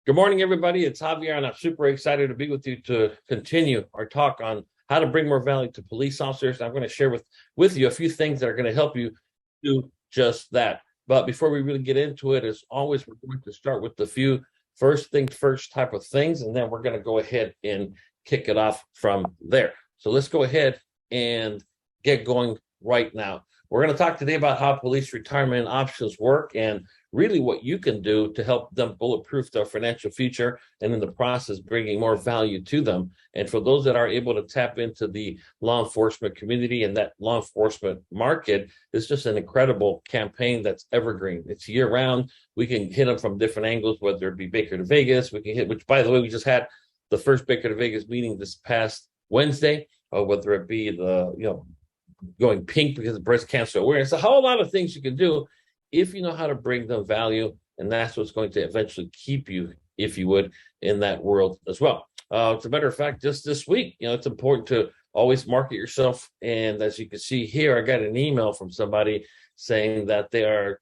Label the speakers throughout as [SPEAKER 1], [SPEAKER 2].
[SPEAKER 1] Good morning, everybody. It's Javier, and I'm super excited to be with you to continue our talk on how to bring more value to police officers. I'm going to share with you a few things that are going to help you do just that. But before we really get into it, as always, we're going to start with the few first things first type of things, and then we're going to go ahead and kick it off from there. So let's go ahead and get going right now. We're going to talk today about how police retirement options work and really what you can do to help them bulletproof their financial future and in the process bringing more value to them. And for those that are able to tap into the law enforcement community and that law enforcement market, it's just an incredible campaign that's evergreen. It's year round. We can hit them from different angles, whether it be Baker to Vegas. We can hit, which by the way, we just had the first Baker to Vegas meeting this past Wednesday, or whether it be the, going pink because of breast cancer awareness. A whole lot of things you can do if you know how to bring them value, and that's what's going to eventually keep you, if you would, in that world as well. As a matter of fact, just this week, it's important to always market yourself. And as you can see here, I got an email from somebody saying that they are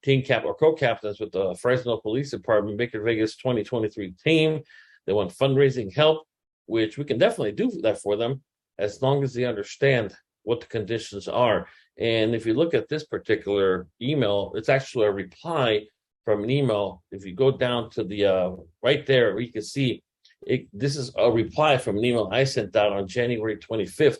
[SPEAKER 1] team cap or co-captains with the Fresno Police Department Baker Vegas 2023 team. They want fundraising help, which we can definitely do that for them as long as they understand what the conditions are. And if you look at this particular email, it's actually a reply from an email. If you go down to the right there, you can see it. This is a reply from an email I sent out on January 25th,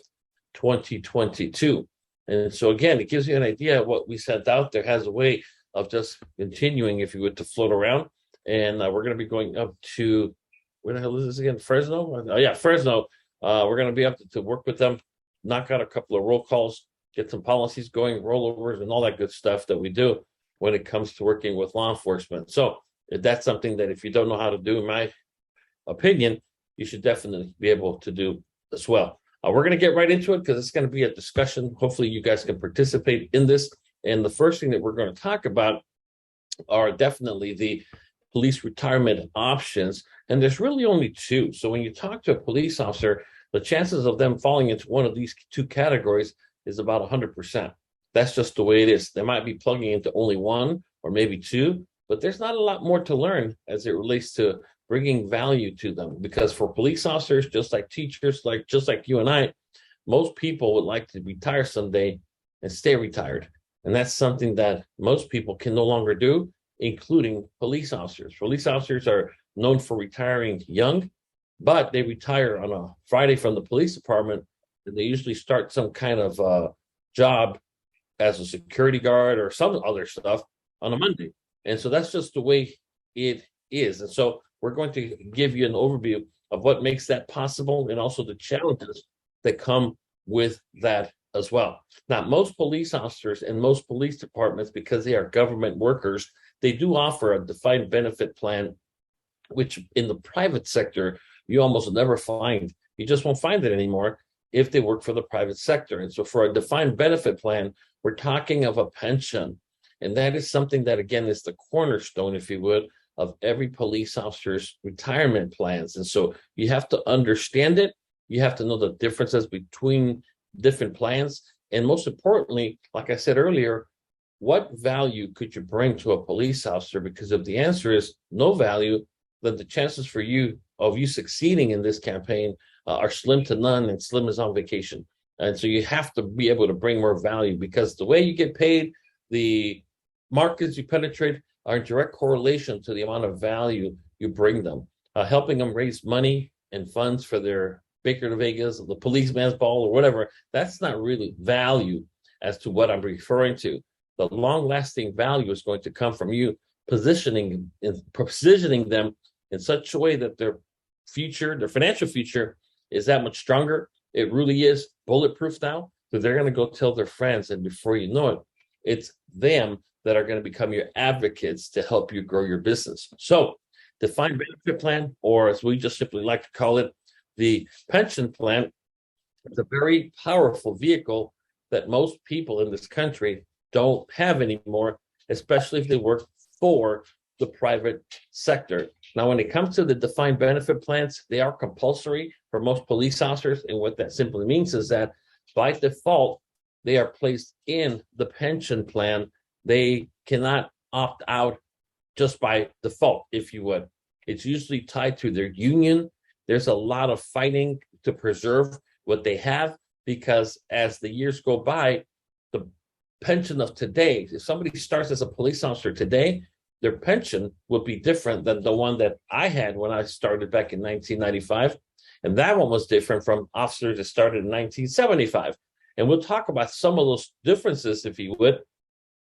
[SPEAKER 1] 2022. And so again, it gives you an idea of what we sent out there. Has a way of just continuing, if you would, to float around. And we're going to be going up to, where the hell is this again? Fresno? Oh yeah, Fresno. We're going to be up to work with them, knock out a couple of roll calls, get some policies going, rollovers, and all that good stuff that we do when it comes to working with law enforcement. So that's something that if you don't know how to do, in my opinion, you should definitely be able to do as well. We're going to get right into it because it's going to be a discussion. Hopefully you guys can participate in this. And the first thing that we're going to talk about are definitely the police retirement options. And there's really only two. So when you talk to a police officer, the chances of them falling into one of these two categories is about 100%. That's just the way it is. They might be plugging into only one or maybe two, but there's not a lot more to learn as it relates to bringing value to them. Because for police officers, just like teachers, just like you and I, most people would like to retire someday and stay retired. And that's something that most people can no longer do, including police officers. Police officers are known for retiring young, but they retire on a Friday from the police department, and they usually start some kind of job as a security guard or some other stuff on a Monday. And so that's just the way it is. And so we're going to give you an overview of what makes that possible and also the challenges that come with that as well. Now, most police officers and most police departments, because they are government workers, they do offer a defined benefit plan, which in the private sector, you almost never find. You just won't find it anymore if they work for the private sector. And so for a defined benefit plan, we're talking of a pension. And that is something that, again, is the cornerstone, if you would, of every police officer's retirement plans. And so you have to understand it. You have to know the differences between different plans. And most importantly, like I said earlier, what value could you bring to a police officer? Because if the answer is no value, then the chances for you of you succeeding in this campaign are slim to none, and slim as on vacation. And so you have to be able to bring more value, because the way you get paid, the markets you penetrate are in direct correlation to the amount of value you bring them. Helping them raise money and funds for their Baker to Vegas, the policeman's ball, or whatever, that's not really value as to what I'm referring to. The long-lasting value is going to come from you positioning them in such a way that their future, their financial future, is that much stronger. It really is bulletproof now. So they're going to go tell their friends, and before you know it, it's them that are going to become your advocates to help you grow your business. So defined benefit plan, or as we just simply like to call it, the pension plan, is a very powerful vehicle that most people in this country don't have anymore, especially if they work for the private sector. Now, when it comes to the defined benefit plans, they are compulsory for most police officers. And what that simply means is that by default, they are placed in the pension plan. They cannot opt out just by default, if you would. it's usually tied to their union. There's a lot of fighting to preserve what they have, because as the years go by, the pension of today, if somebody starts as a police officer today, their pension will be different than the one that I had when I started back in 1995. And that one was different from officers that started in 1975. And we'll talk about some of those differences, if you would,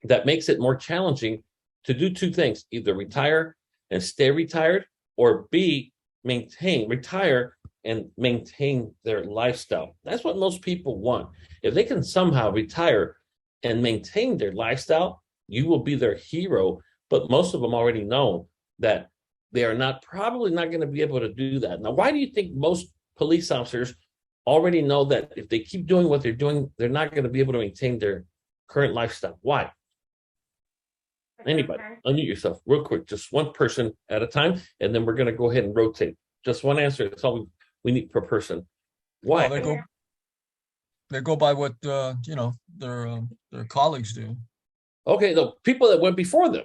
[SPEAKER 1] that makes it more challenging to do two things: either retire and stay retired, or B, retire and maintain their lifestyle. That's what most people want. If they can somehow retire and maintain their lifestyle, you will be their hero. But most of them already know that they are probably not going to be able to do that. Now, why do you think most police officers already know that if they keep doing what they're doing, they're not going to be able to maintain their current lifestyle? Why? Anybody? Unmute yourself real quick, just one person at a time, and then we're going to go ahead and rotate. Just one answer. That's all we need per person. Why?
[SPEAKER 2] Well, they go by what their colleagues do.
[SPEAKER 1] Okay, the people that went before them.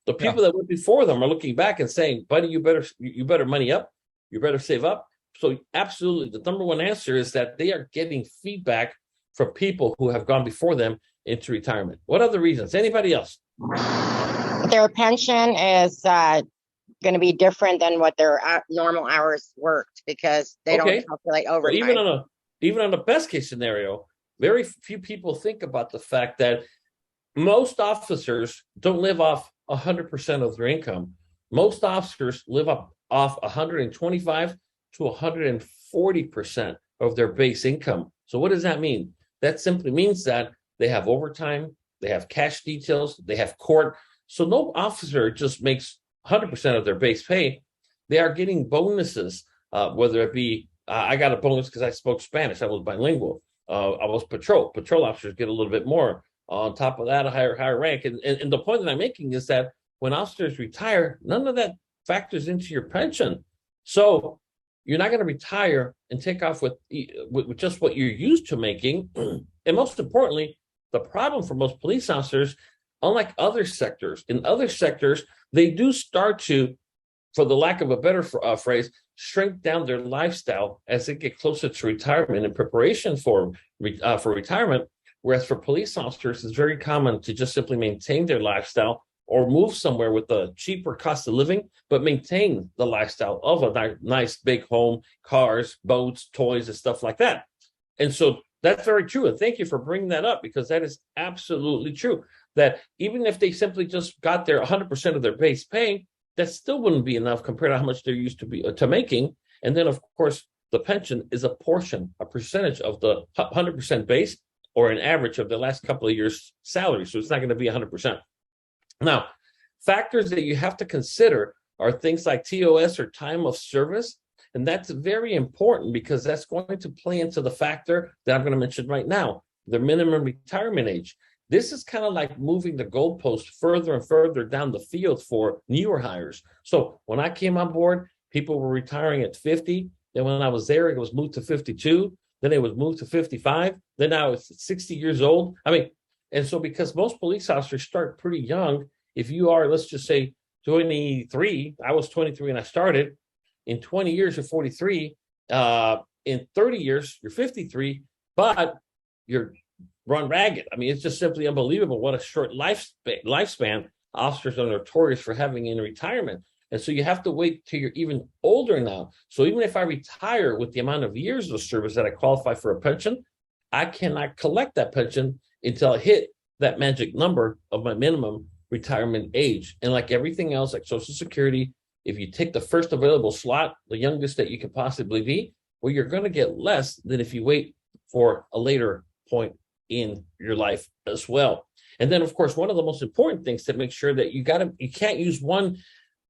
[SPEAKER 1] The people that went before them are looking back and saying, buddy, you better money up, you better save up. So absolutely, the number one answer is that they are getting feedback from people who have gone before them into retirement. What other reasons? Anybody else?
[SPEAKER 3] Their pension is going to be different than what their normal hours worked, because they don't calculate overtime.
[SPEAKER 1] So even on the best case scenario, very few people think about the fact that most officers don't live off 100% of their income. Most officers live off 125 to 140% of their base income. So what does that mean? That simply means that they have overtime, they have cash details, they have court. So no officer just makes 100% of their base pay. They are getting bonuses, whether it be, I got a bonus because I spoke Spanish, I was bilingual. I was patrol officers get a little bit more. On top of that, a higher rank. And the point that I'm making is that when officers retire, none of that factors into your pension. So you're not going to retire and take off with just what you're used to making. And most importantly, the problem for most police officers, unlike other sectors, in other sectors, they do start to, for the lack of a better phrase, shrink down their lifestyle as they get closer to retirement in preparation for retirement. Whereas for police officers, it's very common to just simply maintain their lifestyle or move somewhere with a cheaper cost of living, but maintain the lifestyle of a nice big home, cars, boats, toys, and stuff like that. And so that's very true. And thank you for bringing that up, because that is absolutely true. That even if they simply just got their 100% of their base pay, that still wouldn't be enough compared to how much they're used to making. And then, of course, the pension is a percentage of the 100% base, or an average of the last couple of years' salary. So it's not going to be 100%. Now, factors that you have to consider are things like TOS, or time of service. And that's very important, because that's going to play into the factor that I'm going to mention right now, the minimum retirement age. This is kind of like moving the goalpost further and further down the field for newer hires. So when I came on board, people were retiring at 50. Then when I was there, it was moved to 52. Then it was moved to 55. Then now it's 60 years old. And so because most police officers start pretty young, if you are, let's just say 23, I was 23 and I started. In 20 years, you're 43. In 30 years, you're 53, but you're run ragged. It's just simply unbelievable what a short lifespan officers are notorious for having in retirement. And so you have to wait till you're even older now. So even if I retire with the amount of years of service that I qualify for a pension, I cannot collect that pension until I hit that magic number of my minimum retirement age. And like everything else, like Social Security, if you take the first available slot, the youngest that you could possibly be, well, you're going to get less than if you wait for a later point in your life as well. And then, of course, one of the most important things to make sure that you can't use one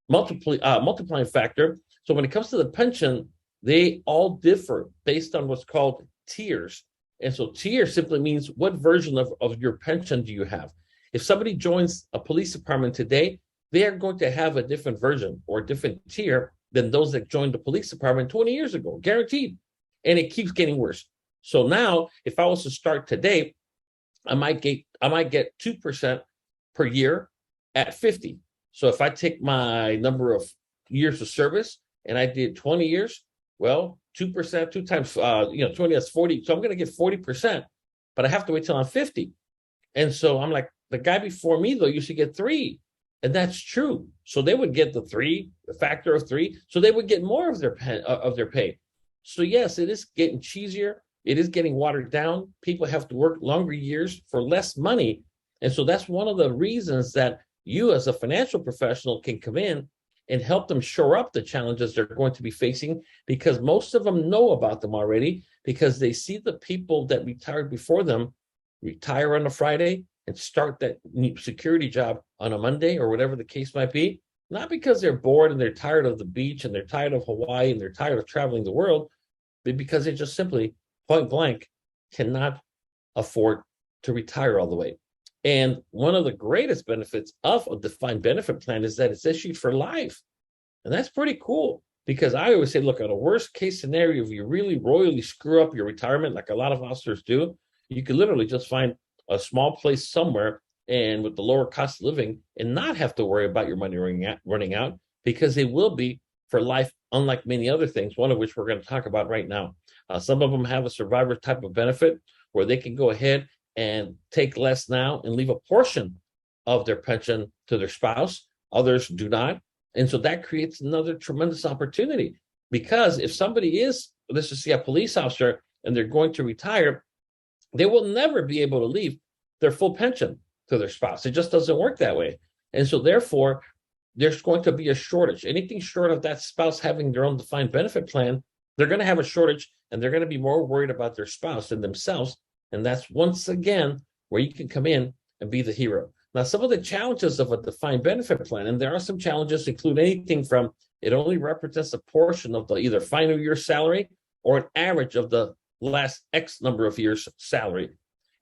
[SPEAKER 1] multiplying factor. So when it comes to the pension, they all differ based on what's called tiers. And so tier simply means what version of your pension do you have? If somebody joins a police department today, they are going to have a different version or a different tier than those that joined the police department 20 years ago, guaranteed. And it keeps getting worse. So now, if I was to start today, I might get 2% per year at 50. So if I take my number of years of service and I did 20 years, well, 2%, 2 times 20, that's 40. So I'm going to get 40%, but I have to wait till I'm 50. And so I'm like, the guy before me, though, used to get 3. And that's true. So they would get the factor of 3. So they would get more of their pay. So yes, it is getting cheesier. It is getting watered down. People have to work longer years for less money. And so that's one of the reasons that you as a financial professional can come in and help them shore up the challenges they're going to be facing, because most of them know about them already, because they see the people that retired before them retire on a Friday and start that security job on a Monday or whatever the case might be, not because they're bored and they're tired of the beach and they're tired of Hawaii and they're tired of traveling the world, but because they just simply, point blank, cannot afford to retire all the way. And one of the greatest benefits of a defined benefit plan is that it's issued for life. And that's pretty cool, because I always say, look, at a worst case scenario, if you really royally screw up your retirement, like a lot of officers do, you could literally just find a small place somewhere and with the lower cost of living and not have to worry about your money running out, because they will be for life, unlike many other things, one of which we're going to talk about right now. Some of them have a survivor type of benefit where they can go ahead and take less now and leave a portion of their pension to their spouse. Others do not. And so that creates another tremendous opportunity, because if somebody is, let's just say, a police officer and they're going to retire, they will never be able to leave their full pension to their spouse. It just doesn't work that way. And so therefore, there's going to be a shortage. Anything short of that spouse having their own defined benefit plan, they're going to have a shortage, and they're going to be more worried about their spouse than themselves. And that's once again where you can come in and be the hero. Now, some of the challenges of a defined benefit plan, and there are some challenges, include anything from it only represents a portion of the either final year salary or an average of the last X number of years salary.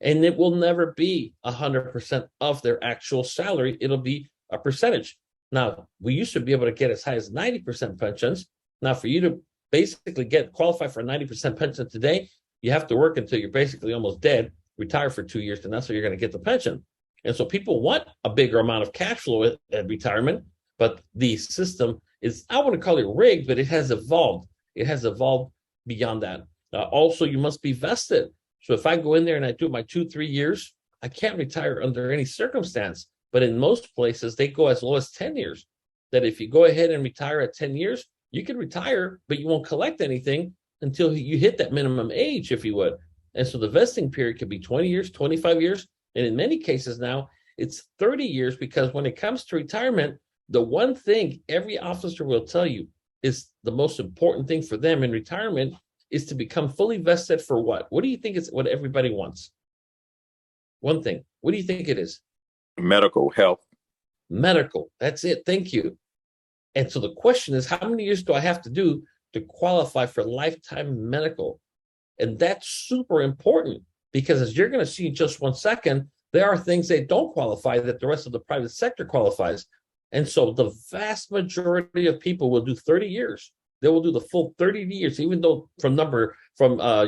[SPEAKER 1] And it will never be 100% of their actual salary. It'll be a percentage. Now, we used to be able to get as high as 90% pensions. Now, for you to basically qualify for a 90% pension today, you have to work until you're basically almost dead, retire for 2 years, and that's how you're going to get the pension. And so people want a bigger amount of cash flow at retirement, but the system is, I wouldn't call it rigged, but it has evolved. It has evolved beyond that. Also, you must be vested. So if I go in there and I do my 2-3 years, I can't retire under any circumstance. But in most places, they go as low as 10 years. That if you go ahead and retire at 10 years, you can retire, but you won't collect anything until you hit that minimum age, if you would. And so the vesting period could be 20 years, 25 years. And in many cases now, it's 30 years, because when it comes to retirement, the one thing every officer will tell you is the most important thing for them in retirement is to become fully vested for what? What do you think is what everybody wants? One thing. What do you think it is?
[SPEAKER 4] Medical health.
[SPEAKER 1] Medical. That's it. Thank you. And so the question is, how many years do I have to do to qualify for lifetime medical? And that's super important, because as you're going to see in just 1 second, there are things they don't qualify that the rest of the private sector qualifies. And so the vast majority of people will do 30 years. They will do the full 30 years, even though from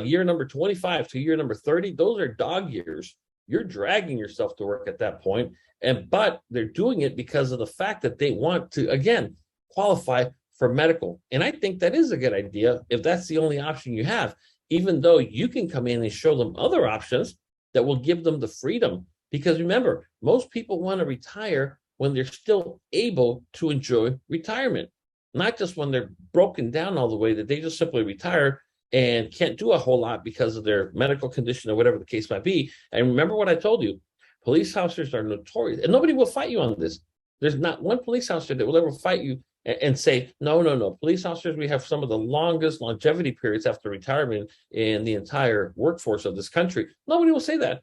[SPEAKER 1] year number 25 to year number 30, those are dog years. You're dragging yourself to work at that point. But they're doing it because of the fact that they want to, again, qualify for medical. And I think that is a good idea if that's the only option you have, even though you can come in and show them other options that will give them the freedom. Because remember, most people want to retire when they're still able to enjoy retirement, not just when they're broken down all the way that they just simply retire and can't do a whole lot because of their medical condition or whatever the case might be. And remember what I told you, police officers are notorious, and nobody will fight you on this. There's not one police officer that will ever fight you and say, no. Police officers, we have some of the longest longevity periods after retirement in the entire workforce of this country. Nobody will say that.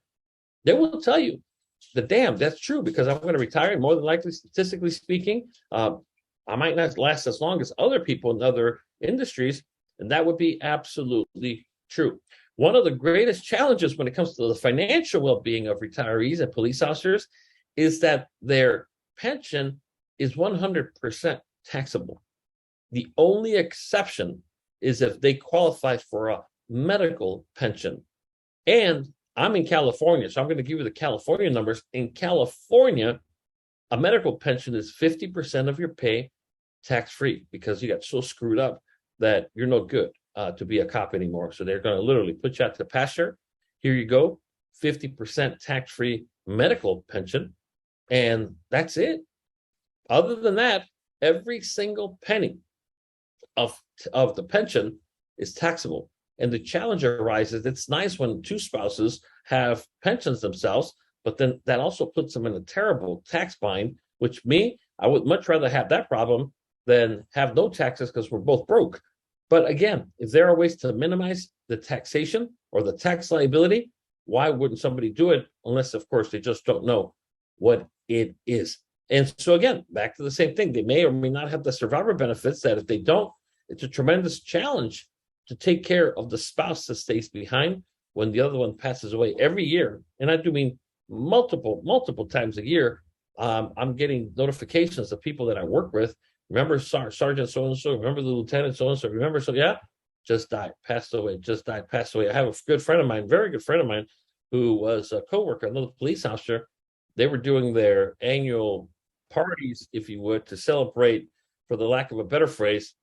[SPEAKER 1] They will tell you that, damn, that's true, because I'm going to retire. And more than likely, statistically speaking, I might not last as long as other people in other industries. And that would be absolutely true. One of the greatest challenges when it comes to the financial well-being of retirees and police officers is that their pension is 100% taxable. The only exception is if they qualify for a medical pension. And I'm in California, so I'm going to give you the California numbers. In California, a medical pension is 50% of your pay tax-free because you got so screwed up that you're no good to be a cop anymore. So they're going to literally put you out to pasture. Here you go, 50% tax-free medical pension, and that's it. Other than that, every single penny of the pension is taxable. And the challenge arises, it's nice when two spouses have pensions themselves, but then that also puts them in a terrible tax bind, which I would much rather have that problem than have no taxes because we're both broke. But again, if there are ways to minimize the taxation or the tax liability, why wouldn't somebody do it? Unless, of course, they just don't know what it is. And so again, back to the same thing. They may or may not have the survivor benefits that if they don't, it's a tremendous challenge to take care of the spouse that stays behind when the other one passes away every year. And I do mean multiple times a year. I'm getting notifications of people that I work with. Remember Sergeant so-and-so, remember the Lieutenant so-and-so, remember, so yeah, just died, passed away, just died, passed away. I have a good friend of mine, very good friend of mine, who was a coworker, another police officer. They were doing their annual parties, if you would, to celebrate, for the lack of a better phrase,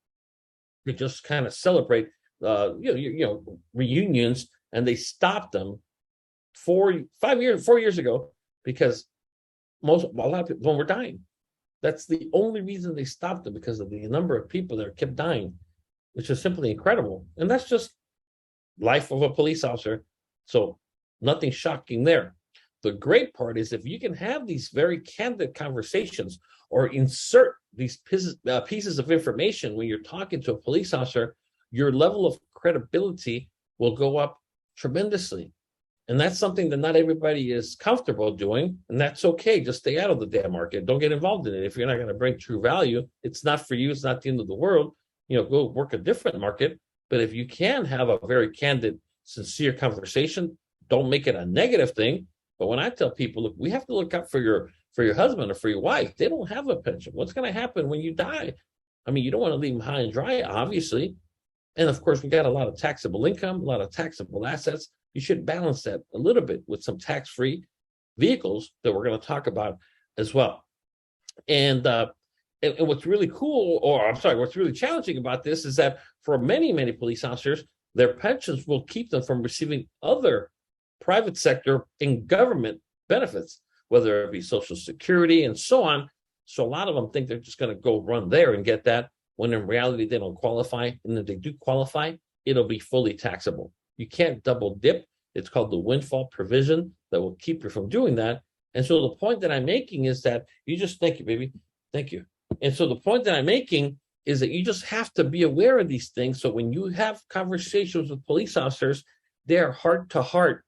[SPEAKER 1] to just kind of celebrate reunions, and they stopped them 4 years ago because a lot of people were dying. That's the only reason they stopped them, because of the number of people that kept dying, which is simply incredible. And that's just life of a police officer. So nothing shocking there. The great part is if you can have these very candid conversations or insert these pieces of information when you're talking to a police officer, your level of credibility will go up tremendously. And that's something that not everybody is comfortable doing, and that's okay. Just stay out of the damn market. Don't get involved in it. If you're not going to bring true value, it's not for you. It's not the end of the world. Go work a different market. But if you can have a very candid, sincere conversation, don't make it a negative thing. But when I tell people, look, we have to look out for your husband or for your wife. They don't have a pension. What's going to happen when you die? I mean, you don't want to leave them high and dry, obviously. And of course, we got a lot of taxable income, a lot of taxable assets. You should balance that a little bit with some tax-free vehicles that we're going to talk about as well. And what's really cool, what's really challenging about this is that for many police officers, their pensions will keep them from receiving other private sector and government benefits, whether it be Social Security and so on. So a lot of them think they're just going to go run there and get that, when in reality they don't qualify. And if they do qualify, it'll be fully taxable. You can't double dip. It's called the windfall provision that will keep you from doing that. And so the point that I'm making is that thank you, baby. Thank you. And so the point that I'm making is that you just have to be aware of these things. So when you have conversations with police officers, they're heart to heart,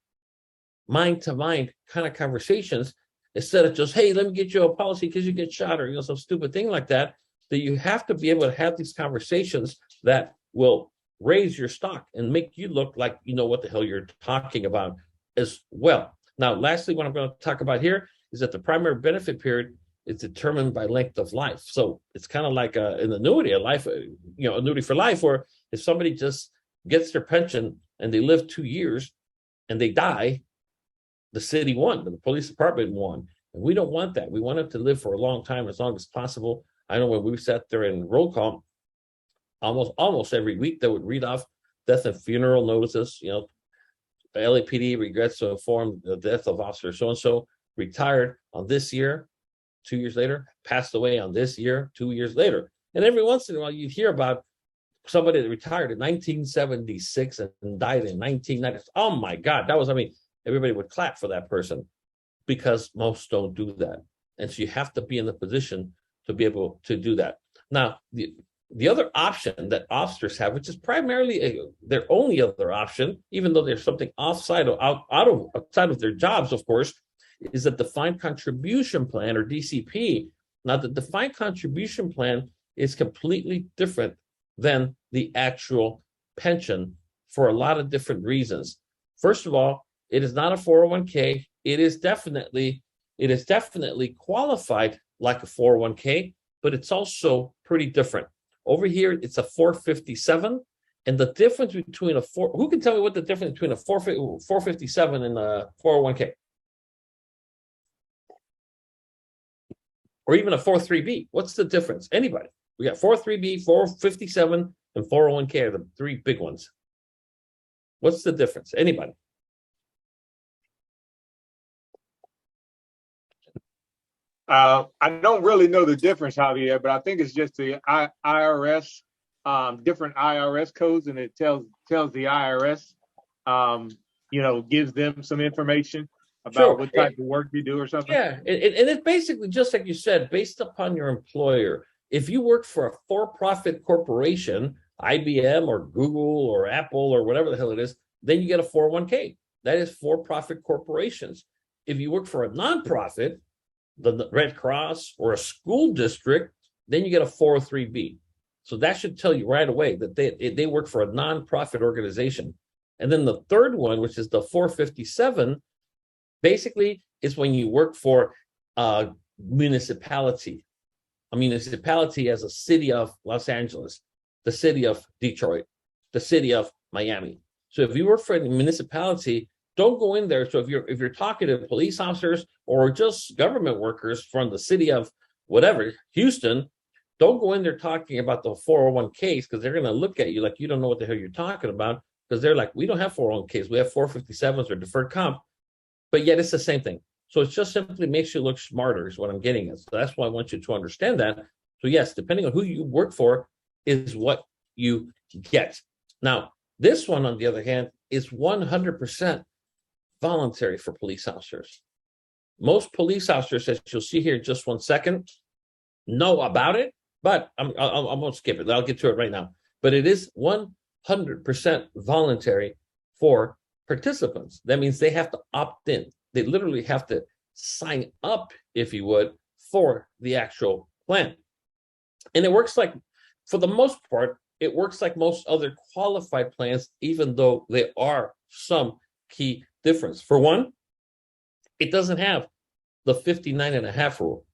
[SPEAKER 1] mind to mind kind of conversations, instead of just, hey, let me get you a policy because you get shot, or some stupid thing like that. That you have to be able to have these conversations that will raise your stock and make you look like you know what the hell you're talking about as well. Now, lastly, what I'm going to talk about here is that the primary benefit period is determined by length of life. So it's kind of like an annuity, annuity for life, where if somebody just gets their pension and they live 2 years and they die, the city won, the police department won. And we don't want that. We want them to live for a long time, as long as possible. I know when we sat there in roll call, almost every week they would read off death and funeral notices. LAPD regrets to inform the death of Officer so-and-so, retired on this year, 2 years later, passed away on this year, 2 years later. And every once in a while you'd hear about somebody that retired in 1976 and died in 1990. Oh my God, everybody would clap for that person, because most don't do that. And so you have to be in the position to be able to do that. Now, the other option that officers have, which is primarily their only other option, even though there's something outside of their jobs, of course, is a defined contribution plan, or DCP. Now, the defined contribution plan is completely different than the actual pension for a lot of different reasons. First of all, it is not a 401k. It is definitely qualified like a 401k, but it's also pretty different. Over here, it's a 457, and the difference between who can tell me what the difference between a 457 and a 401k? Or even a 403b? What's the difference? Anybody? We got 403B, 457, and 401k are the three big ones. What's the difference? Anybody?
[SPEAKER 4] I don't really know the difference, Javier, but I think it's just the IRS, different IRS codes, and it tells the IRS, gives them some information about what type of work you do or something.
[SPEAKER 1] Yeah, and it's basically just like you said, based upon your employer. If you work for a for-profit corporation, IBM or Google or Apple or whatever the hell it is, then you get a 401k. That is for-profit corporations. If you work for a nonprofit, the Red Cross or a school district, then you get a 403B. So that should tell you right away that they work for a nonprofit organization. And then the third one, which is the 457, basically is when you work for a municipality. A municipality as a city of Los Angeles, the city of Detroit, the city of Miami. So if you work for a municipality, don't go in there. So if you're talking to police officers or just government workers from the city of whatever, Houston, don't go in there talking about the 401ks, because they're going to look at you like you don't know what the hell you're talking about, because they're like, we don't have 401ks, we have 457s or deferred comp, but yet it's the same thing. So it just simply makes you look smarter is what I'm getting at. So that's why I want you to understand that. So yes, depending on who you work for is what you get. Now, this one, on the other hand, is 100% voluntary for police officers. Most police officers, as you'll see here in just 1 second, know about it, but I'm going to skip it. I'll get to it right now. But it is 100% voluntary for participants. That means they have to opt in. They literally have to sign up, if you would, for the actual plan. And it works like, for the most part, it works like most other qualified plans, even though there are some key difference. For one, it doesn't have the 59.5 rule,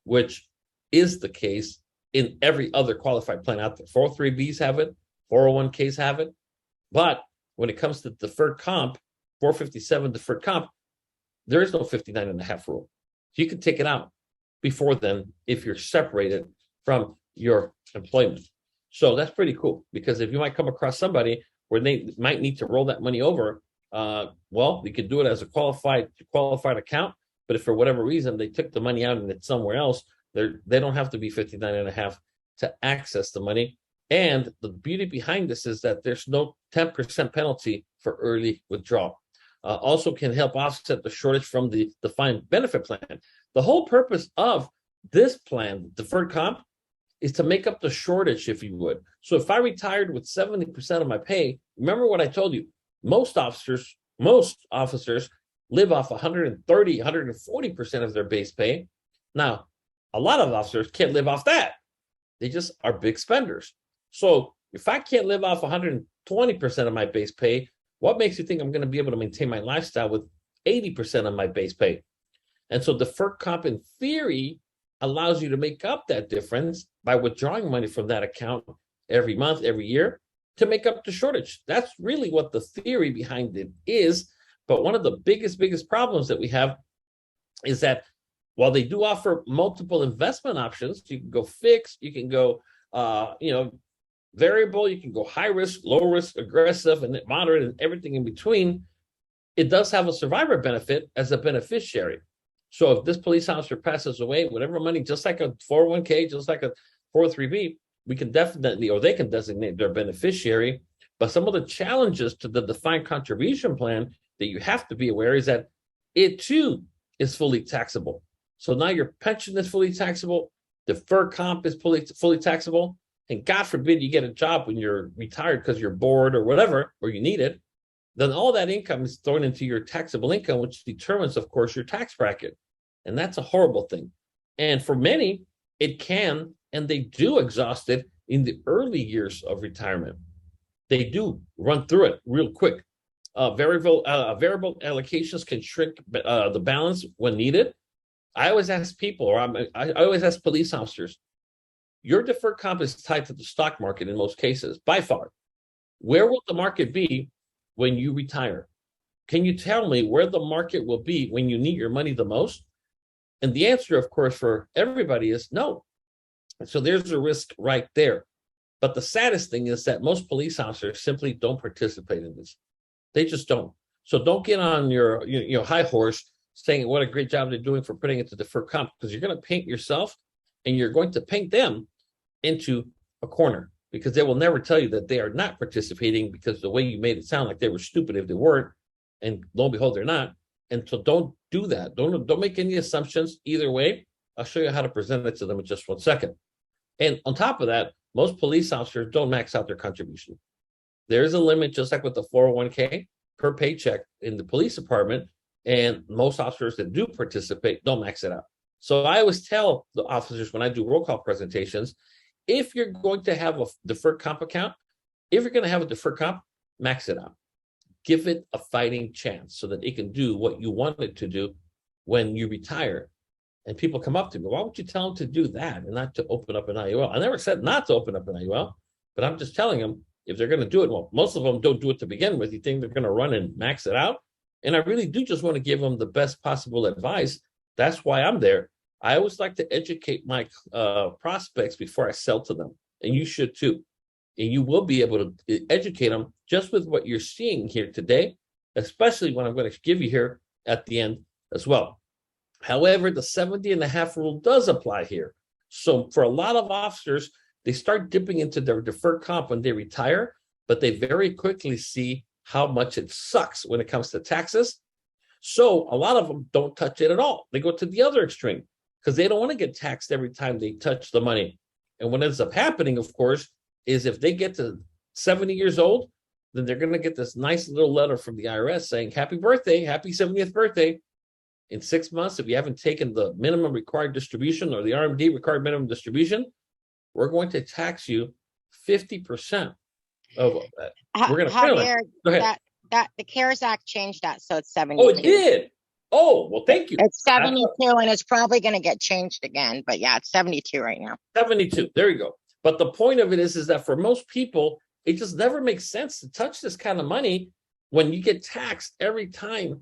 [SPEAKER 1] which is the case in every other qualified plan out there. 403Bs have it, 401ks have it, but when it comes to deferred comp, 457 deferred comp, there is no 59.5 rule. So you can take it out before then if you're separated from your employment. So that's pretty cool, because if you might come across somebody where they might need to roll that money over, well, you could do it as a qualified account, but if for whatever reason they took the money out and it's somewhere else, they don't have to be 59.5 to access the money. And the beauty behind this is that there's no 10% penalty for early withdrawal. Also can help offset the shortage from the defined benefit plan. The whole purpose of this plan, deferred comp, is to make up the shortage, if you would. So if I retired with 70% of my pay, remember what I told you, most officers live off 130, 140% of their base pay. Now, a lot of officers can't live off that. They just are big spenders. So if I can't live off 120% of my base pay, what makes you think I'm going to be able to maintain my lifestyle with 80% of my base pay? And so deferred comp, in theory, allows you to make up that difference by withdrawing money from that account every month, every year, to make up the shortage. That's really what the theory behind it is. But one of the biggest problems that we have is that while they do offer multiple investment options, you can go fixed, you can go, variable, you can go high risk, low risk, aggressive, and moderate, and everything in between. It does have a survivor benefit as a beneficiary. So if this police officer passes away, whatever money, just like a 401k, just like a 403B, we can definitely, or they can designate their beneficiary. But some of the challenges to the defined contribution plan that you have to be aware is that it too is fully taxable. So now your pension is fully taxable, deferred comp is fully taxable, and God forbid you get a job when you're retired because you're bored or whatever, or you need it, then all that income is thrown into your taxable income, which determines, of course, your tax bracket. And that's a horrible thing. And for many, it can, and they do exhaust it in the early years of retirement. They do run through it real quick. Variable allocations can shrink the balance when needed. I always ask people, or I always ask police officers, your deferred comp is tied to the stock market in most cases, by far. Where will the market be when you retire? Can you tell me where the market will be when you need your money the most? And the answer, of course, for everybody is no. So there's a risk right there. But the saddest thing is that most police officers simply don't participate in this. They just don't. So don't get on your high horse saying what a great job they're doing for putting it to deferred comp, because you're going to paint yourself and you're going to paint them into a corner, because they will never tell you that they are not participating, because the way you made it sound like they were stupid if they weren't, and lo and behold, they're not. And so don't do that. Don't make any assumptions either way. I'll show you how to present it to them in just 1 second. And on top of that, most police officers don't max out their contribution. There's a limit, just like with the 401k per paycheck in the police department, and most officers that do participate don't max it out. So I always tell the officers when I do roll call presentations, if you're going to have a deferred comp account, if you're going to have a deferred comp, max it out. Give it a fighting chance so that it can do what you want it to do when you retire. And people come up to me, why would you tell them to do that and not to open up an IUL? I never said not to open up an IUL, but I'm just telling them if they're going to do it, well, most of them don't do it to begin with. You think they're going to run and max it out? And I really do just want to give them the best possible advice. That's why I'm there. I always like to educate my prospects before I sell to them. And you should too. And you will be able to educate them just with what you're seeing here today, especially what I'm going to give you here at the end as well. However, the 70.5 rule does apply here. So for a lot of officers, they start dipping into their deferred comp when they retire, but they very quickly see how much it sucks when it comes to taxes. So a lot of them don't touch it at all. They go to the other extreme because they don't want to get taxed every time they touch the money. And what ends up happening, of course, is if they get to 70 years old, then they're going to get this nice little letter from the IRS saying, happy birthday, happy 70th birthday. In 6 months, if you haven't taken the minimum required distribution or the RMD required minimum distribution, we're going to tax you 50% of that. We're going to
[SPEAKER 3] Javier,
[SPEAKER 1] go ahead.
[SPEAKER 3] that the CARES Act changed that, so it's 72.
[SPEAKER 1] Oh, it did. Oh, well, thank you.
[SPEAKER 3] It's 72, and it's probably going to get changed again. But yeah, it's 72 right now.
[SPEAKER 1] 72. There you go. But the point of it is that for most people, it just never makes sense to touch this kind of money when you get taxed every time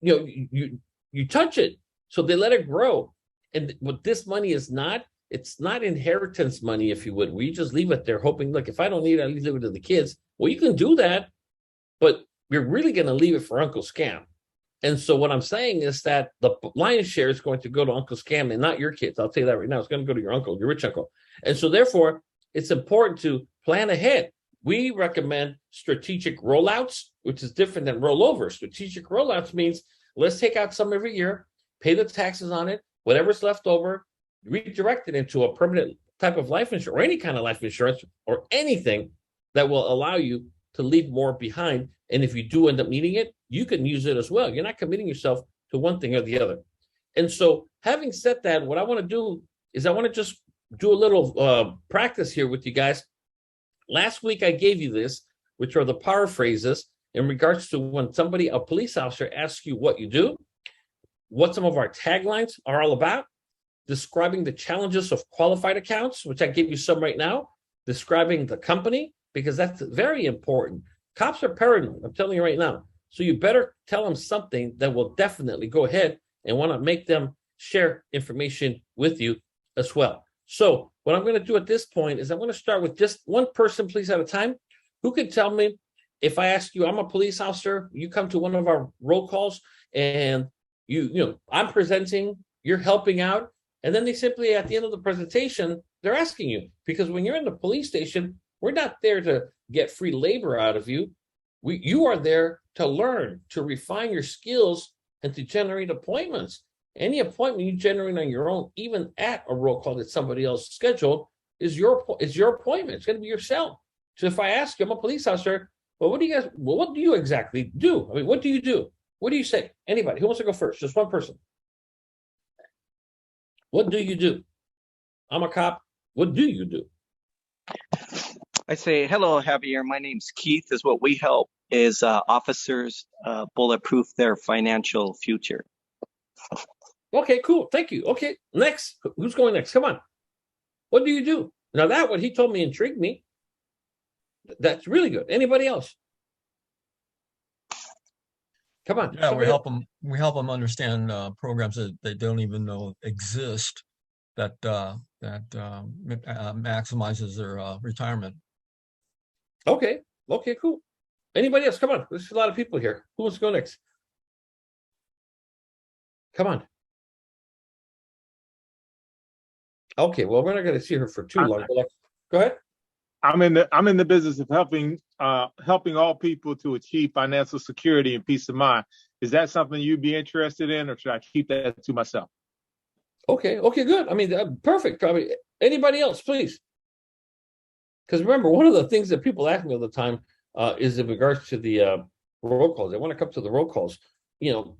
[SPEAKER 1] you touch it. So they let it grow. And what this money is not, it's not inheritance money, if you would. We just leave it there hoping, look, if I don't need it, I leave it to the kids. Well, you can do that, but you're really going to leave it for Uncle Scam. And so what I'm saying is that the lion's share is going to go to Uncle Scam and not your kids. I'll tell you that right now. It's going to go to your uncle, your rich uncle. And so therefore, it's important to plan ahead. We recommend strategic rollouts, which is different than rollovers. Strategic rollouts means let's take out some every year, pay the taxes on it, whatever's left over, redirect it into a permanent type of life insurance or any kind of life insurance or anything that will allow you to leave more behind. And if you do end up needing it, you can use it as well. You're not committing yourself to one thing or the other. And so having said that, what I want to do is I want to just do a little practice here with you guys. Last week, I gave you this, which are the power phrases in regards to when a police officer asks you what you do, what some of our taglines are all about, describing the challenges of qualified accounts, which I gave you some right now, describing the company, because that's very important. Cops are paranoid, I'm telling you right now. So you better tell them something that will definitely go ahead and want to make them share information with you as well. So what I'm going to do at this point is I'm going to start with just one person, please, at a time. Who can tell me, if I ask you, I'm a police officer, you come to one of our roll calls and I'm presenting, you're helping out. And then they simply, at the end of the presentation, they're asking you, because when you're in the police station, we're not there to get free labor out of you. You are there to learn, to refine your skills, and to generate appointments. Any appointment you generate on your own, even at a roll call that somebody else scheduled, is your appointment. It's going to be yourself. So if I ask you, I'm a police officer, well, what do you exactly do? I mean, what do you do? What do you say? Anybody? Who wants to go first? Just one person. What do you do? I'm a cop. What do you do?
[SPEAKER 5] I say, hello, Javier. My name's Keith. Is what we help is officers bulletproof their financial future.
[SPEAKER 1] Okay, cool. Thank you. Okay, next. Who's going next? Come on. What do you do? Now that what he told me intrigued me. That's really good. Anybody else? Come on.
[SPEAKER 2] Yeah, we help them understand programs that they don't even know exist maximizes their retirement.
[SPEAKER 1] Okay. Okay, cool. Anybody else? Come on. There's a lot of people here. Who wants to go next? Come on. Okay, well, we're not going to see her for too long. Go ahead.
[SPEAKER 4] I'm in the business of helping all people to achieve financial security and peace of mind. Is that something you'd be interested in, or should I keep that to myself?
[SPEAKER 1] Okay, good. I mean, perfect. I mean, anybody else, please? Because remember, one of the things that people ask me all the time is in regards to the roll calls. They want to come to the roll calls. You know,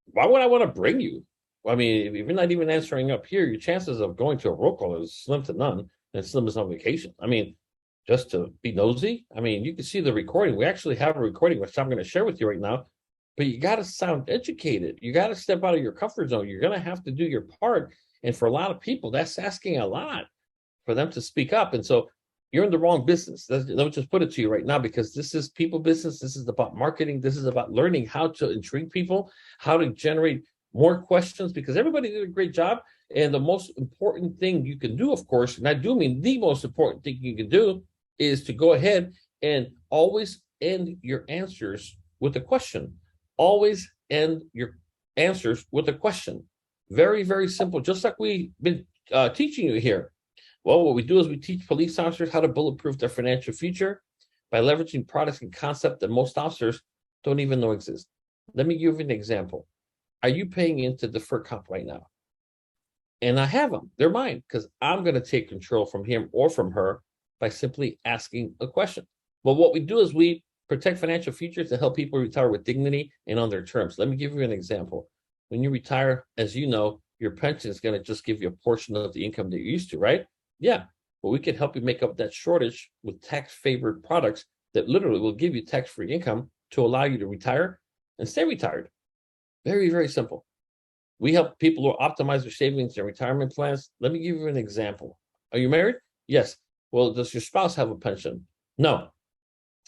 [SPEAKER 1] why would I want to bring you? I mean, if you're not even answering up here, your chances of going to a roll call is slim to none, and slim as on vacation. I mean, just to be nosy. I mean, you can see the recording. We actually have a recording, which I'm going to share with you right now. But you got to sound educated. You got to step out of your comfort zone. You're going to have to do your part. And for a lot of people, that's asking a lot for them to speak up. And so you're in the wrong business. Let me just put it to you right now, because this is people business. This is about marketing. This is about learning how to intrigue people, how to generate more questions, because everybody did a great job. And the most important thing you can do, of course, and I do mean the most important thing you can do, is to go ahead and always end your answers with a question. Always end your answers with a question. Very, very simple, just like we've been teaching you here. Well, what we do is we teach police officers how to bulletproof their financial future by leveraging products and concepts that most officers don't even know exist. Let me give you an example. Are you paying into deferred comp right now? And I have them. They're mine, because I'm going to take control from him or from her by simply asking a question. Well, what we do is we protect financial futures to help people retire with dignity and on their terms. Let me give you an example. When you retire, as you know, your pension is going to just give you a portion of the income that you're used to, right? Yeah. Well, we can help you make up that shortage with tax-favored products that literally will give you tax-free income to allow you to retire and stay retired. Very, very simple. We help people who optimize their savings and retirement plans. Let me give you an example. Are you married? Yes. Well, does your spouse have a pension? No.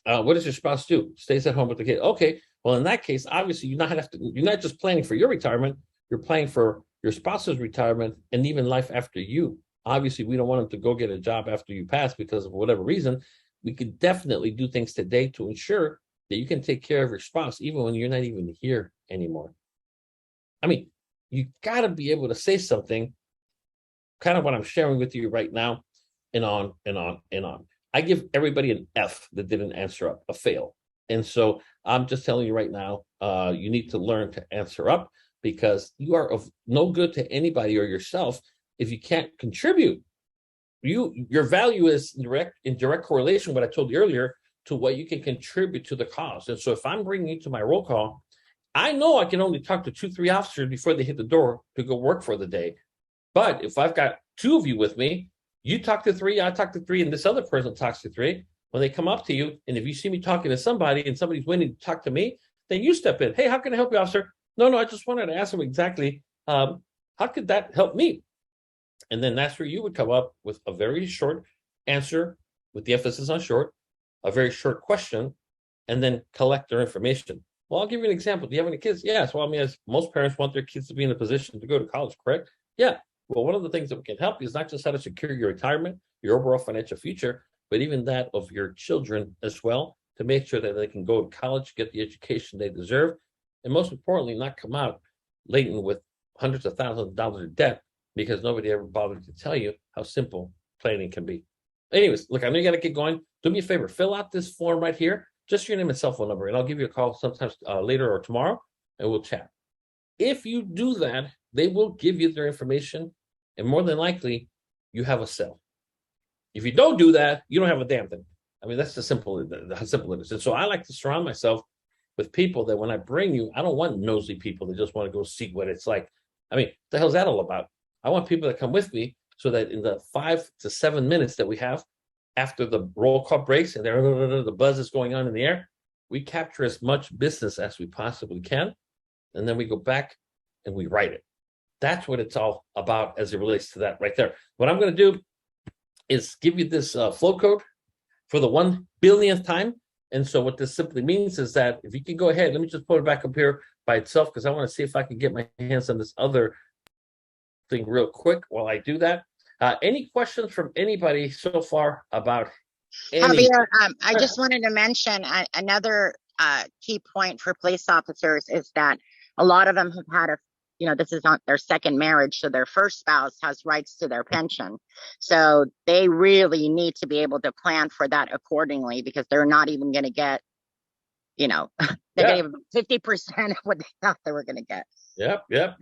[SPEAKER 1] What does your spouse do? Stays at home with the kid. Okay. Well, in that case, obviously, you're not just planning for your retirement. You're planning for your spouse's retirement and even life after you. Obviously, we don't want them to go get a job after you pass because of whatever reason. We could definitely do things today to ensure that you can take care of your spouse even when you're not even here anymore. I mean, you got to be able to say something, kind of what I'm sharing with you right now, and on and on and on. I give everybody an F that didn't answer up, a fail. And so I'm just telling you right now, you need to learn to answer up, because you are of no good to anybody or yourself if you can't contribute. Your value is in direct correlation, what I told you earlier, to what you can contribute to the cause. And so if I'm bringing you to my roll call, I know I can only talk to 2-3 officers before they hit the door to go work for the day. But if I've got 2 of you with me, you talk to 3, I talk to 3, and this other person talks to 3. When they come up to you, and if you see me talking to somebody and somebody's waiting to talk to me, then you step in. Hey, how can I help you, officer? No, I just wanted to ask them exactly, how could that help me? And then that's where you would come up with a very short answer, with the emphasis on short, a very short question, and then collect their information. Well, I'll give you an example. Do you have any kids? Yes. Well, I mean, as most parents want their kids to be in a position to go to college, correct? Yeah. Well, one of the things that we can help you is not just how to secure your retirement, your overall financial future, but even that of your children as well, to make sure that they can go to college, get the education they deserve, and most importantly, not come out laden with hundreds of thousands of dollars of debt, because nobody ever bothered to tell you how simple planning can be. Anyways, look, I know you got to get going. Do me a favor, fill out this form right here, just your name and cell phone number, and I'll give you a call sometimes later or tomorrow, and we'll chat. If you do that, they will give you their information, and more than likely, you have a cell. If you don't do that, you don't have a damn thing. I mean, that's how simple it is. And so I like to surround myself with people that when I bring you, I don't want nosy people that just want to go see what it's like. I mean, what the hell's that all about? I want people that come with me so that in the 5 to 7 minutes that we have after the roll call breaks and the buzz is going on in the air, we capture as much business as we possibly can. And then we go back and we write it. That's what it's all about as it relates to that right there. What I'm going to do is give you this flow code for the 1 billionth time. And so what this simply means is that if you can go ahead, let me just put it back up here by itself, because I want to see if I can get my hands on this other thing real quick while I do that. Any questions from anybody so far about any?
[SPEAKER 3] Javier, I just wanted to mention another key point for police officers is that a lot of them have had this is not their second marriage, so their first spouse has rights to their pension. So they really need to be able to plan for that accordingly, because they're not even going to get, they're going to get 50% of what they thought they were going to get.
[SPEAKER 1] Yep.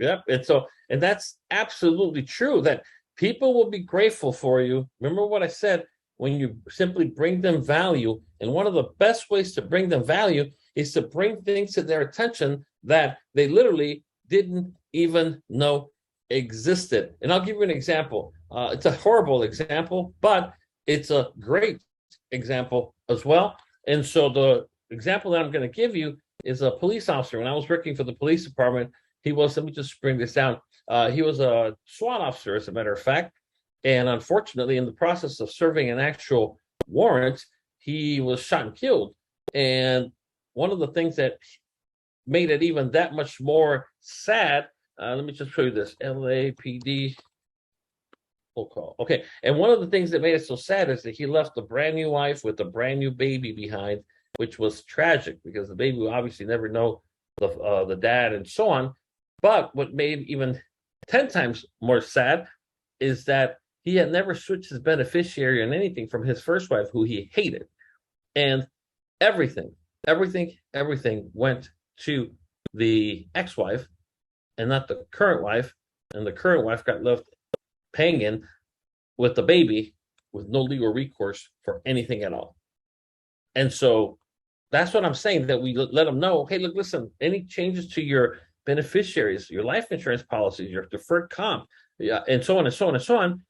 [SPEAKER 1] And that's absolutely true, that people will be grateful for you. Remember what I said, when you simply bring them value. And one of the best ways to bring them value is to bring things to their attention that they literally didn't even know existed. And I'll give you an example. It's a horrible example, but it's a great example as well. And so the example that I'm going to give you is a police officer. When I was working for the police department, let me just bring this down. He was a SWAT officer, as a matter of fact. And unfortunately, in the process of serving an actual warrant, he was shot and killed. And one of the things that made it even that much more sad, let me just show you this, LAPD full call. Okay, and one of the things that made it so sad is that he left a brand new wife with a brand new baby behind, which was tragic because the baby will obviously never know the dad and so on. But what made even 10 times more sad is that he had never switched his beneficiary on anything from his first wife, who he hated. And everything went to the ex-wife and not the current wife. And the current wife got left hanging with the baby with no legal recourse for anything at all. And so that's what I'm saying, that we let them know, hey, look, listen, any changes to your beneficiaries, your life insurance policies, your deferred comp, and so on and so on and so on,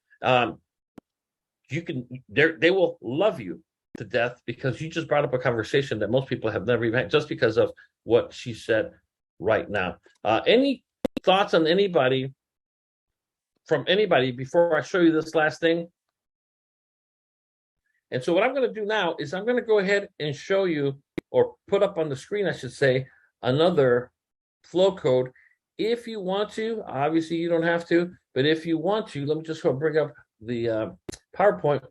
[SPEAKER 1] they will love you to death, because you just brought up a conversation that most people have never even had, just because of what she said right now. Any thoughts on anybody before I show you this last thing? And so what I'm going to do now is I'm going to go ahead and show you, or put up on the screen, I should say, another flow code. If you want to, obviously you don't have to, but if you want to, let me just go bring up the PowerPoint.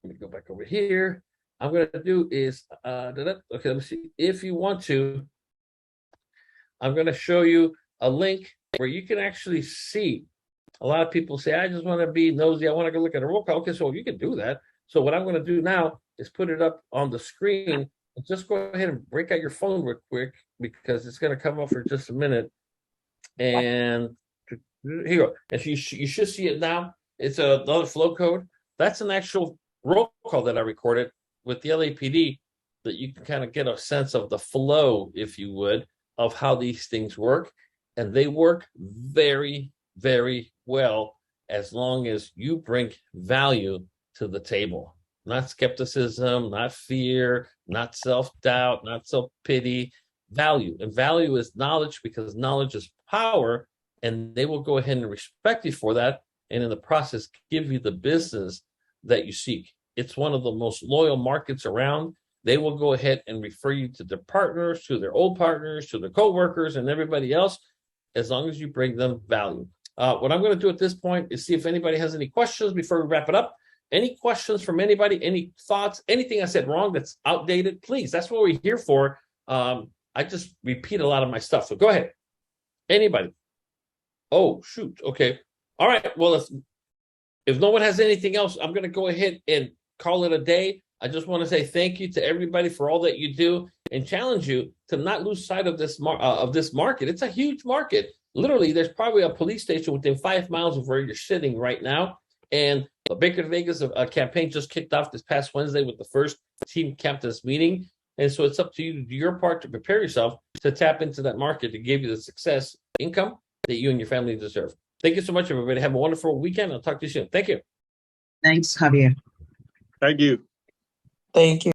[SPEAKER 1] Let me go back over here. I'm going to do is, okay, let me see. If you want to, I'm going to show you a link where you can actually see. A lot of people say, I just want to be nosy, I want to go look at a roll call. Okay, so you can do that. So what I'm going to do now is put it up on the screen. Just go ahead and break out your phone real quick, because it's going to come up for just a minute. And here you go. And you should see it now. It's another flow code. That's an actual roll call that I recorded with the LAPD, that you can kind of get a sense of the flow, if you would, of how these things work. And they work very, very well, as long as you bring value to the table. Not skepticism, not fear, not self-doubt, not self-pity. Value. And value is knowledge, because knowledge is power, and they will go ahead and respect you for that, and in the process give you the business that you seek. It's one of the most loyal markets around. They will go ahead and refer you to their partners, to their old partners, to their co-workers, and everybody else, as long as you bring them value. What I'm going to do at this point is see if anybody has any questions before we wrap it up. Any questions from anybody? Any thoughts? Anything I said wrong that's outdated? Please, that's what we're here for. I just repeat a lot of my stuff. So go ahead. Anybody? Oh, shoot. Okay. All right. Well, if no one has anything else, I'm going to go ahead and call it a day. I just want to say thank you to everybody for all that you do, and challenge you to not lose sight of this market. It's a huge market. Literally, there's probably a police station within 5 miles of where you're sitting right now. And the Baker Vegas campaign just kicked off this past Wednesday with the first team captain's meeting. And so it's up to you to do your part to prepare yourself to tap into that market to give you the success, income that you and your family deserve. Thank you so much, everybody. Have a wonderful weekend. I'll talk to you soon. Thank you.
[SPEAKER 6] Thanks, Javier.
[SPEAKER 4] Thank you.
[SPEAKER 6] Thank you.